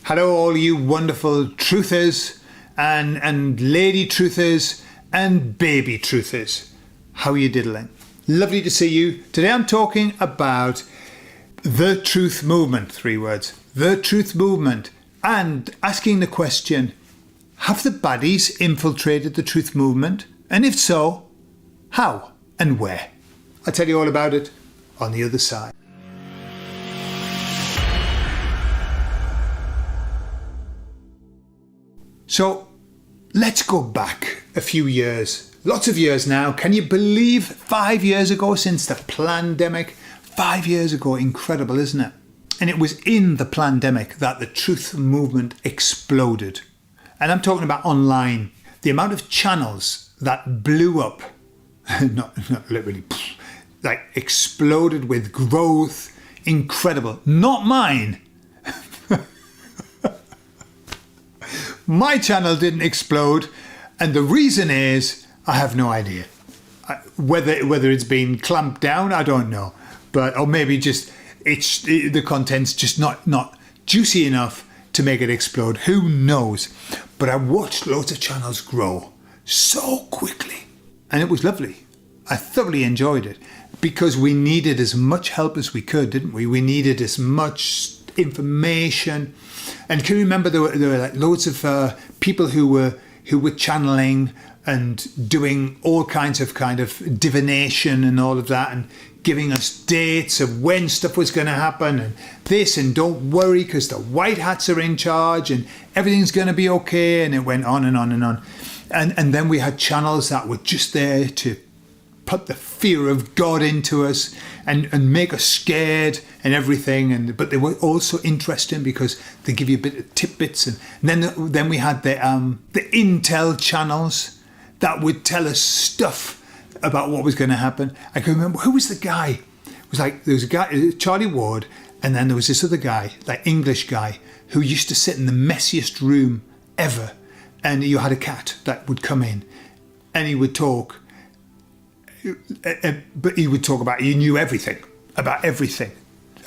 Hello, all you wonderful truthers and lady truthers and baby truthers. How are you diddling? Lovely to see you. Today I'm talking about the truth movement, 3 words. The truth movement, and asking the question, have the baddies infiltrated the truth movement? And if so, how and where? I'll tell you all about it on the other side. So let's go back a few years, lots of years now. Can you believe 5 years ago since the pandemic? 5 years ago, incredible, isn't it? And it was in the pandemic that the truth movement exploded. And I'm talking about online. The amount of channels that blew up, not literally, like exploded with growth, incredible. Not mine. My channel didn't explode, and the reason is I have no idea. Whether it's been clamped down, I don't know, or maybe just the content's just not juicy enough to make it explode. Who knows? But I watched loads of channels grow so quickly, and it was lovely. I thoroughly enjoyed it because we needed as much help as we could, didn't we? We needed as much information. And can you remember there were like loads of people who were channeling and doing all kinds of divination and all of that, and giving us dates of when stuff was going to happen and this, and don't worry because the white hats are in charge and everything's going to be okay. And it went on and on and on. And then we had channels that were just there to put the fear of God into us and make us scared and everything. But they were also interesting because they give you a bit of tidbits. And then we had the intel channels that would tell us stuff about what was going to happen. I can remember, who was the guy? It was like, there was a guy, Charlie Ward, and then there was this other guy, like English guy, who used to sit in the messiest room ever. And you had a cat that would come in and he would talk. But he would talk about, he knew everything, about everything.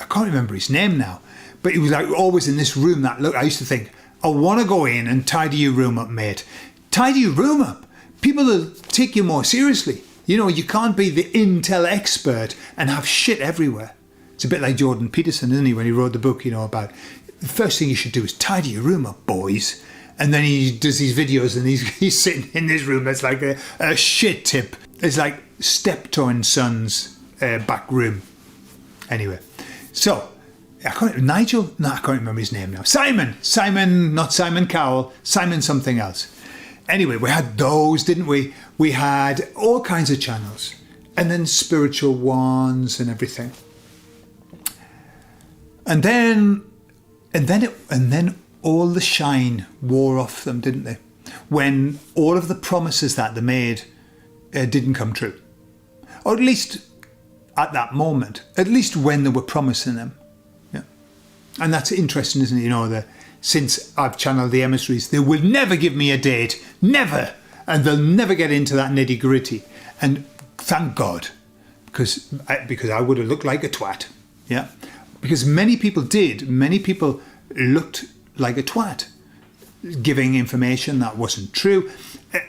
I can't remember his name now, but he was like always in this room that, look, I used to think, I want to go in and tidy your room up, mate. Tidy your room up. People will take you more seriously. You know, you can't be the intel expert and have shit everywhere. It's a bit like Jordan Peterson, isn't he, when he wrote the book, about the first thing you should do is tidy your room up, boys. And then he does these videos and he's sitting in this room that's like a shit tip. It's like Steptoe and Sons back room. Anyway, so Nigel? No, I can't remember his name now. Simon, not Simon Cowell. Simon something else. Anyway, we had those, didn't we? We had all kinds of channels, and then spiritual ones and everything. And then all the shine wore off them, didn't they? When all of the promises that they made didn't come true. Or at least at that moment, at least when they were promising them. Yeah. And that's interesting, isn't it? Since I've channeled the emissaries, they will never give me a date, never. And they'll never get into that nitty gritty. And thank God, because I would have looked like a twat. Yeah. Because many people did. Many people looked like a twat, giving information that wasn't true.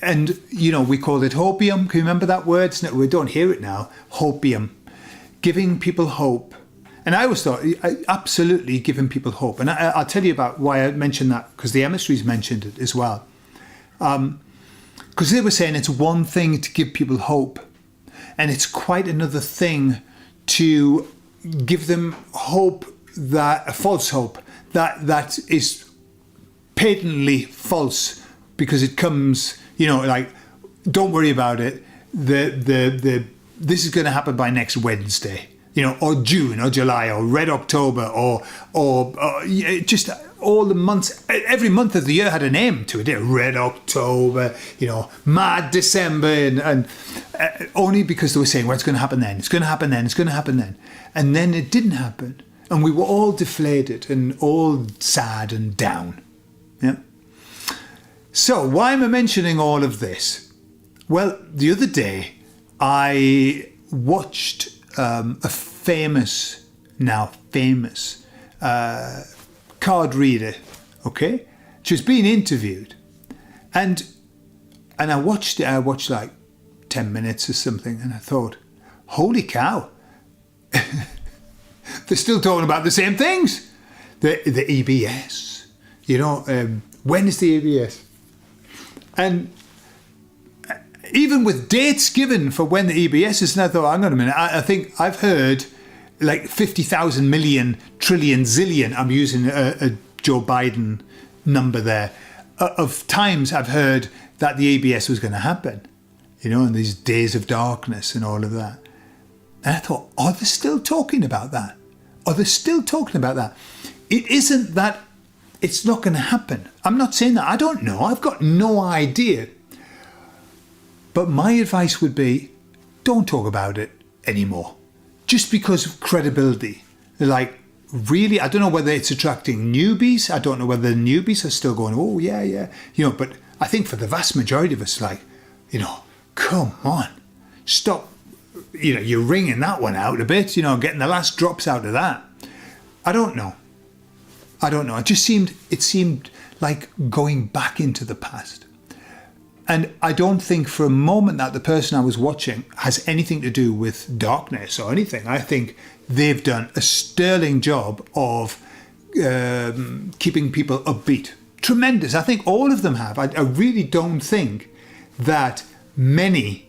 And, we called it hopium. Can you remember that word? We don't hear it now. Hopium. Giving people hope. And I always thought, absolutely giving people hope. And I'll tell you about why I mentioned that, because the emissaries mentioned it as well. Because they were saying it's one thing to give people hope, and it's quite another thing to give them hope, a false hope, that is patently false, because it comes, like, don't worry about it. This is going to happen by next Wednesday, or June or July or Red October or just all the months. Every month of the year had a name to it. Red October, Mad December, and only because they were saying, well, it's going to happen then. It's going to happen then. It's going to happen then. And then it didn't happen. And we were all deflated and all sad and down. Yeah. So why am I mentioning all of this? Well, the other day I watched a famous card reader Okay? She was being interviewed. And I watched it. I watched like 10 minutes or something. And I thought, holy cow. They're still talking about the same things. The EBS. You know, when is the EBS? And even with dates given for when the EBS is, and I thought, hang on a minute, I think I've heard like 50,000 million, trillion, zillion, I'm using a Joe Biden number there, of times I've heard that the EBS was going to happen, you know, in these days of darkness and all of that. And I thought, are they still talking about that? Are they still talking about that? It isn't that it's not going to happen. I'm not saying that. I don't know. I've got no idea. But my advice would be, don't talk about it anymore. Just because of credibility. Like, really, I don't know whether it's attracting newbies. I don't know whether the newbies are still going, oh, yeah. You know, but I think for the vast majority of us, like, you know, come on. Stop. You know, you're wringing that one out a bit, you know, getting the last drops out of that. I don't know. It seemed like going back into the past. And I don't think for a moment that the person I was watching has anything to do with darkness or anything. I think they've done a sterling job of keeping people upbeat. Tremendous. I think all of them have. I really don't think that many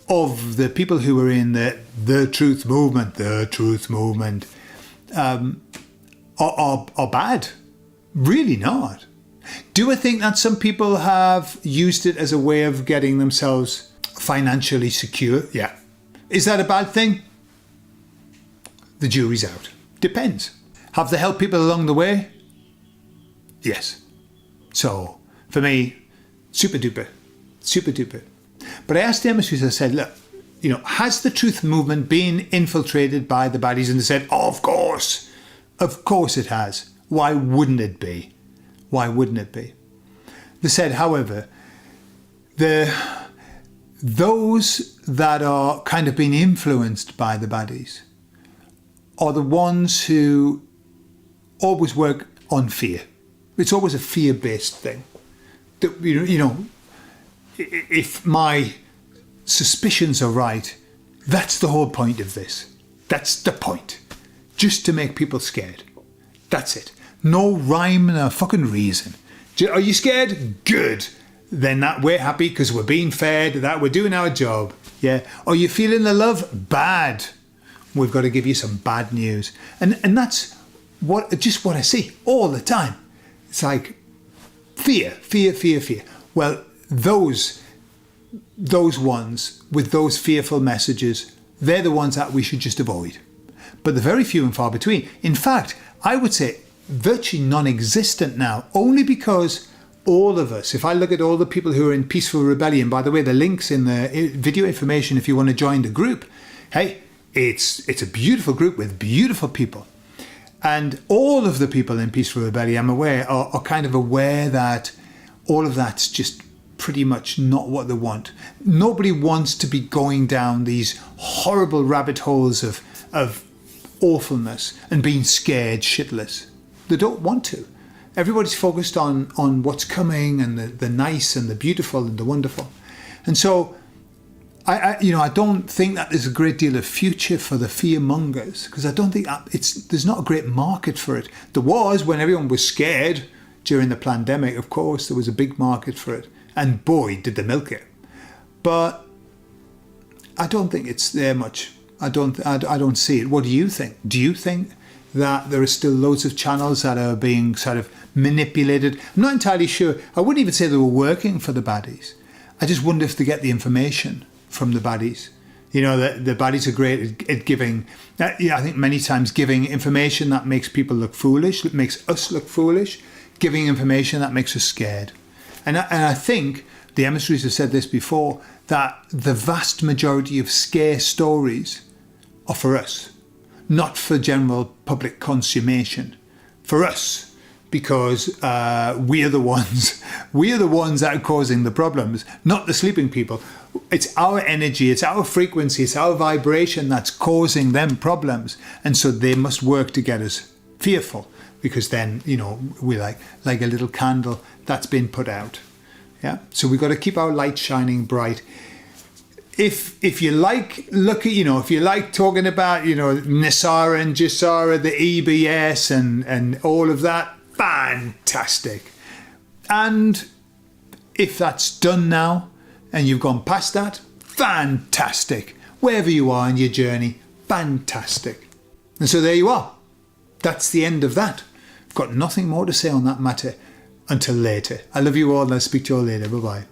of the people who are in the truth movement, are bad. Really not. Do I think that some people have used it as a way of getting themselves financially secure? Yeah. Is that a bad thing? The jury's out. Depends. Have they helped people along the way? Yes. So, for me, super duper. But I asked the emissaries, I said, look, you know, has the truth movement been infiltrated by the baddies? And they said, oh, of course. Of course it has. Why wouldn't it be? They said, however, those that are kind of being influenced by the baddies are the ones who always work on fear. It's always a fear-based thing. You know, if my suspicions are right, that's the whole point of this. That's the point. Just to make people scared. That's it. No rhyme nor fucking reason. Are you scared? Good. Then that we're happy because we're being fed, that we're doing our job. Yeah. Are you feeling the love? Bad. We've got to give you some bad news. And that's what I see all the time. It's like fear. Well, those ones with those fearful messages, they're the ones that we should just avoid. But they're very few and far between. In fact, I would say virtually non-existent now, only because all of us, if I look at all the people who are in Peaceful Rebellion, by the way, the link's in the video information if you want to join the group. Hey, it's a beautiful group with beautiful people. And all of the people in Peaceful Rebellion, I'm aware, are kind of aware that all of that's just pretty much not what they want. Nobody wants to be going down these horrible rabbit holes of awfulness and being scared shitless. They don't want to. Everybody's focused on what's coming and the nice and the beautiful and the wonderful. And so I don't think that there's a great deal of future for the fear mongers, because I don't think there's not a great market for it. There was when everyone was scared during the pandemic. Of course, there was a big market for it, and boy, did they milk it. But I don't think it's there much. I don't see it. What do you think? Do you think that there are still loads of channels that are being sort of manipulated? I'm not entirely sure. I wouldn't even say they were working for the baddies. I just wonder if they get the information from the baddies. You know, the baddies are great at giving, I think many times giving information that makes people look foolish, that makes us look foolish, giving information that makes us scared. And I think the emissaries have said this before, that the vast majority of scare stories are for us, not for general public consummation, for us, because we're the ones that are causing the problems, not the sleeping people. It's our energy, it's our frequency, it's our vibration that's causing them problems, and so they must work to get us fearful. because then, you know, we like a little candle that's been put out. Yeah. So we've got to keep our light shining bright. If you like, you know, if you like talking about, you know, Nisara and Jisara, the EBS and all of that, fantastic. And if that's done now and you've gone past that, fantastic. Wherever you are in your journey, fantastic. And so there you are. That's the end of that. Got nothing more to say on that matter until later. I love you all and I'll speak to you all later. Bye-bye.